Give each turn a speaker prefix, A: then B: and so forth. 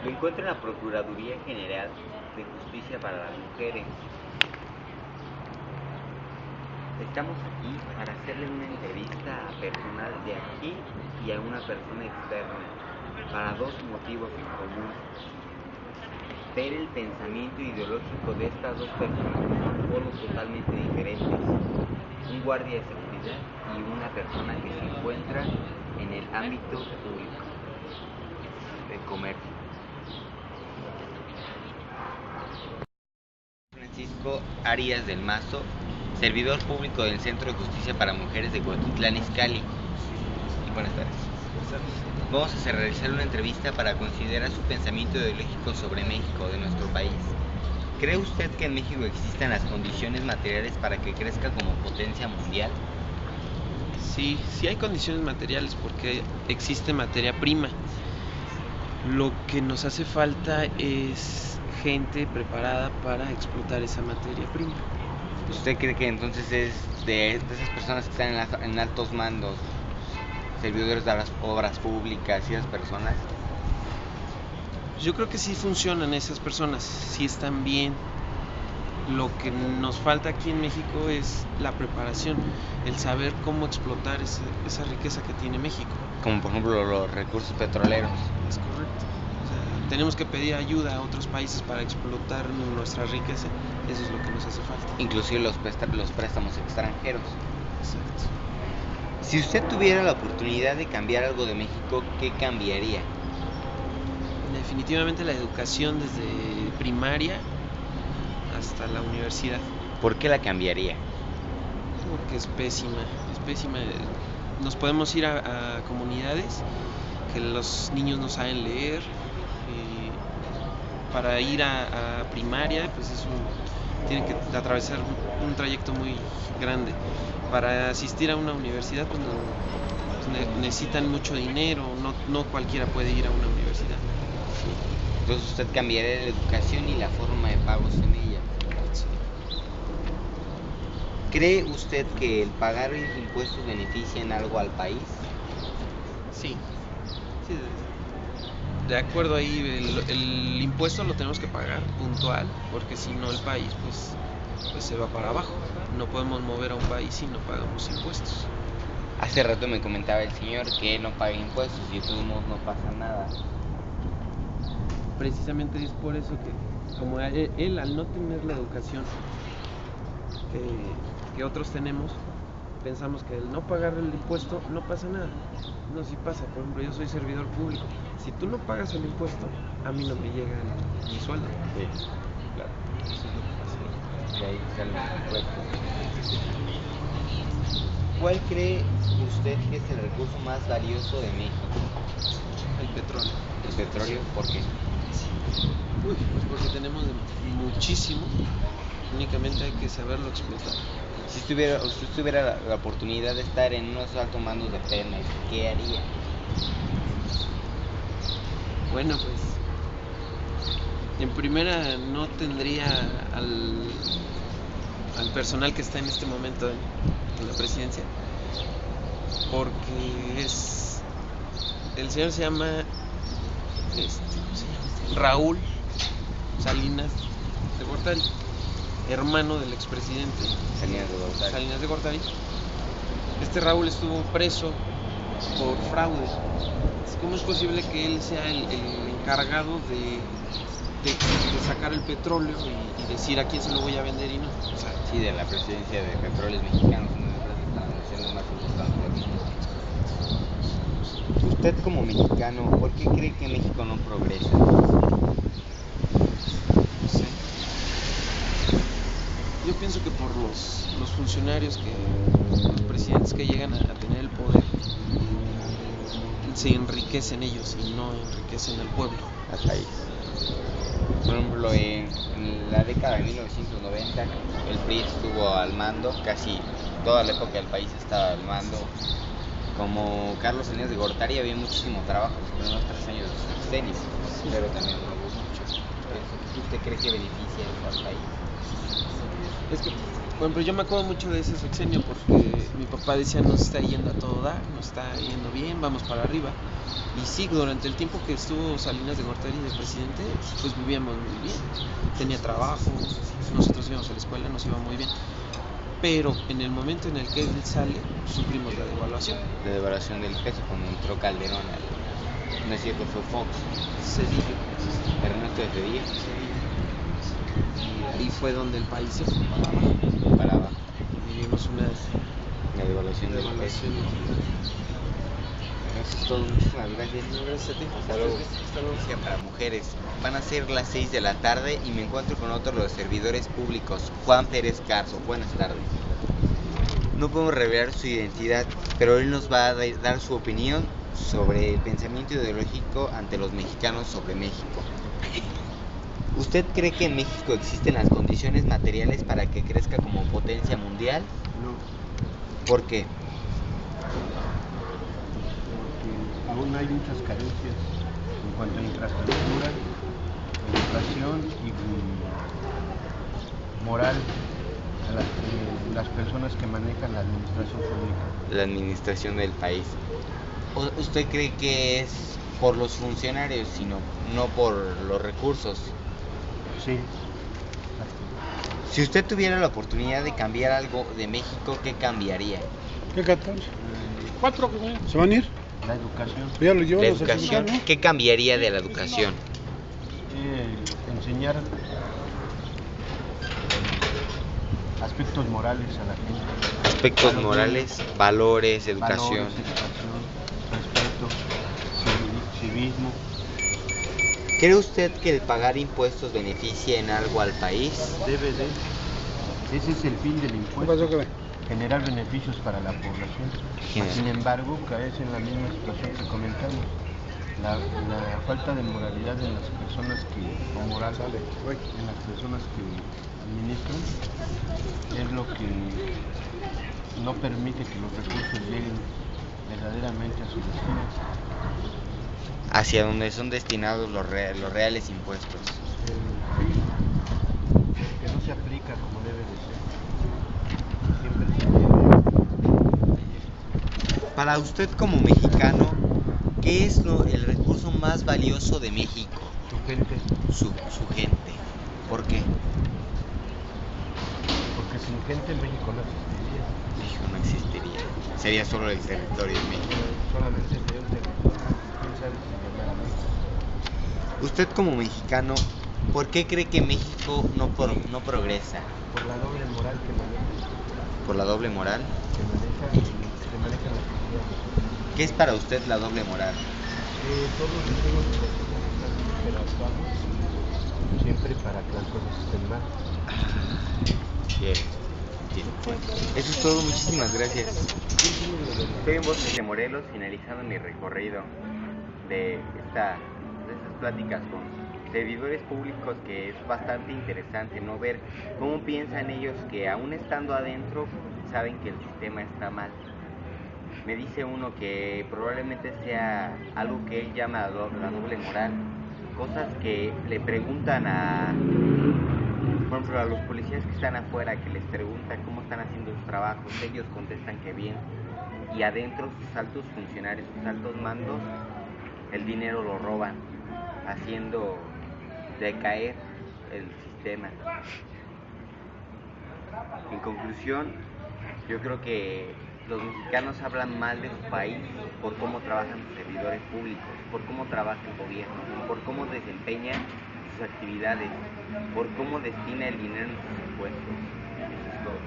A: Me encuentro en la Procuraduría General de Justicia para las Mujeres. Estamos aquí para hacerle una entrevista a personal de aquí y a una persona externa, para dos motivos en común: ver el pensamiento ideológico de estas dos personas que son polos totalmente diferentes, un guardia de seguridad y una persona que se encuentra en el ámbito público de comercio. Francisco Arias del Mazo, servidor público del Centro de Justicia para Mujeres de Cuautitlán Izcalli. Buenas tardes. Vamos a realizar una entrevista para considerar su pensamiento ideológico sobre México, de nuestro país. ¿Cree usted que en México existan las condiciones materiales para que crezca como potencia mundial?
B: Sí hay condiciones materiales porque existe materia prima. Lo que nos hace falta es gente preparada para explotar esa materia prima.
A: ¿Usted cree que entonces es de esas personas que están en altos mandos, servidores de las obras públicas y esas personas?
B: Yo creo que sí funcionan esas personas, sí están bien. Lo que nos falta aquí en México es la preparación, el saber cómo explotar esa riqueza que tiene México.
A: Como por ejemplo los recursos petroleros.
B: Es correcto. O sea, tenemos que pedir ayuda a otros países para explotar nuestra riqueza. Eso es lo que nos hace falta.
A: Inclusive los préstamos extranjeros.
B: Exacto.
A: Si usted tuviera la oportunidad de cambiar algo de México, ¿qué cambiaría?
B: Definitivamente la educación desde primaria hasta la universidad.
A: ¿Por qué la cambiaría?
B: Porque es pésima. Nos podemos ir a comunidades que los niños no saben leer. Para ir a primaria, pues tienen que atravesar un trayecto muy grande. Para asistir a una universidad, pues necesitan mucho dinero, no cualquiera puede ir a una universidad.
A: Entonces usted cambiaría la educación y la forma de pagos en ella.
B: Sí.
A: ¿Cree usted que el pagar impuestos beneficia en algo al país?
B: Sí. De acuerdo ahí, el impuesto lo tenemos que pagar puntual, porque si no el país pues se va para abajo. No podemos mover a un país si no pagamos impuestos.
A: Hace rato me comentaba el señor que él no paga impuestos y de todos modos no pasa nada.
B: Precisamente es por eso que, como él al no tener la educación que otros tenemos, pensamos que al no pagar el impuesto no pasa nada. No, sí pasa. Por ejemplo, yo soy servidor público. Si tú no pagas el impuesto, a mí no me llega mi sueldo.
A: Sí, claro.
B: Eso es lo que pasa.
A: De ahí salen los impuestos. ¿Cuál cree usted que es el recurso más valioso de México?
B: El petróleo.
A: ¿El petróleo? ¿Por qué?
B: Pues porque tenemos muchísimo, únicamente hay que saberlo explotar.
A: Si usted tuviera la oportunidad de estar en unos altos mandos de Pemex, ¿qué haría?
B: Bueno, pues en primera no tendría al personal que está en este momento en la presidencia, porque el señor se llama Raúl Salinas de Gortari, hermano del expresidente Salinas de Gortari. Este Raúl estuvo preso por fraude. ¿Cómo es posible que él sea el encargado de sacar el petróleo y decir a quién se lo voy a vender y no? O sea,
A: sí, de la presidencia de Petróleos Mexicanos, una de las transnacionales más importantes del mundo. Usted como mexicano, ¿por qué cree que México no progresa?
B: No sé. Yo pienso que por los funcionarios, los presidentes que llegan a tener el poder, se enriquecen ellos y no enriquecen al pueblo.
A: Al país. Por ejemplo, en la década de 1990 el PRI estuvo al mando, casi toda la época del país estaba al mando. Como Carlos Salinas de Gortari había muchísimo trabajo los primeros 3 años de su sexenio, pero también no hubo mucho. ¿Usted cree que beneficia eso al país?
B: Es que Bueno, pero yo me acuerdo mucho de ese sexenio porque mi papá decía nos está yendo a todo dar, nos está yendo bien, vamos para arriba. Y sí, durante el tiempo que estuvo Salinas de Gortari de presidente, pues vivíamos muy bien. Tenía trabajo, nosotros íbamos a la escuela, nos iba muy bien. Pero en el momento en el que él sale, sufrimos la devaluación.
A: La devaluación del peso cuando entró Calderón, no es cierto, fue Fox.
B: Cedillo.
A: Ernesto de Cedillo.
B: Y ahí fue donde el país se fue para abajo. Vivimos
A: La devaluación del peso. Eso es todo, muchísimas gracias.
B: Gracias a ti.
A: Hasta luego. Noticia para mujeres. Van a ser las 6 de la tarde y me encuentro con otro de los servidores públicos, Juan Pérez Carso. Buenas tardes. No podemos revelar su identidad, pero él nos va a dar su opinión sobre el pensamiento ideológico ante los mexicanos sobre México. ¿Usted cree que en México existen las condiciones materiales para que crezca como potencia mundial?
C: No.
A: ¿Por qué?
C: Porque aún hay muchas carencias en cuanto a infraestructura, educación y moral a las personas que manejan la administración pública.
A: La administración del país. ¿Usted cree que es por los funcionarios, sino no por los recursos?
C: Sí.
A: Si usted tuviera la oportunidad de cambiar algo de México, ¿qué cambiaría?
D: ¿Qué 14? ¿4 que se van a ir?
C: La educación.
D: Ya lo llevamos
A: La
D: a
A: educación.
D: estudiar, ¿no?
A: ¿Qué cambiaría de la educación?
C: Enseñar aspectos morales a la gente.
A: Aspectos morales, valores, educación.
C: Valores, educación, respeto, civismo.
A: ¿Cree usted que el pagar impuestos beneficia en algo al país?
C: Debe de. Ese es el fin del
D: ¿Qué
C: impuesto.
D: pasó, que ve?
C: Generar beneficios para la población. Sin embargo, caes en la misma situación que comentamos. La falta de moralidad en las personas en las personas que administran es lo que no permite que los recursos lleguen verdaderamente a su destino.
A: Hacia donde son destinados los reales impuestos.
C: Que no se aplica como debe de ser. Siempre se
A: Para usted como mexicano, ¿qué es el recurso más valioso de México?
C: su gente,
A: Su gente. ¿Por qué?
C: porque sin gente México no existiría.
A: México no existiría. Sería solo el territorio de México.
C: Solamente sería un territorio. ¿Quién sabe si llegara a México?
A: Usted como mexicano, ¿por qué cree que México no progresa?
C: Por la doble moral que maneja.
A: ¿Por la doble moral?
C: Que maneja la sociedad.
A: ¿Qué es para usted la doble moral?
C: Todos decimos que las cosas están bien, pero actuamos siempre para que las cosas estén mal.
A: Bien. Eso es todo, muchísimas gracias. Estoy en Bosques de Morelos, finalizando mi recorrido de esas pláticas con servidores públicos, que es bastante interesante no ver cómo piensan ellos que aún estando adentro saben que el sistema está mal. Me dice uno que probablemente sea algo que él llama la doble moral, cosas que le preguntan por ejemplo, a los policías que están afuera, que les preguntan cómo están haciendo sus trabajos, ellos contestan que bien, y adentro sus altos funcionarios, sus altos mandos, el dinero lo roban, haciendo decaer el sistema. En conclusión, yo creo que los mexicanos hablan mal de su país por cómo trabajan sus servidores públicos, por cómo trabaja el gobierno, por cómo desempeña sus actividades, por cómo destina el dinero en sus impuestos. Eso es todo.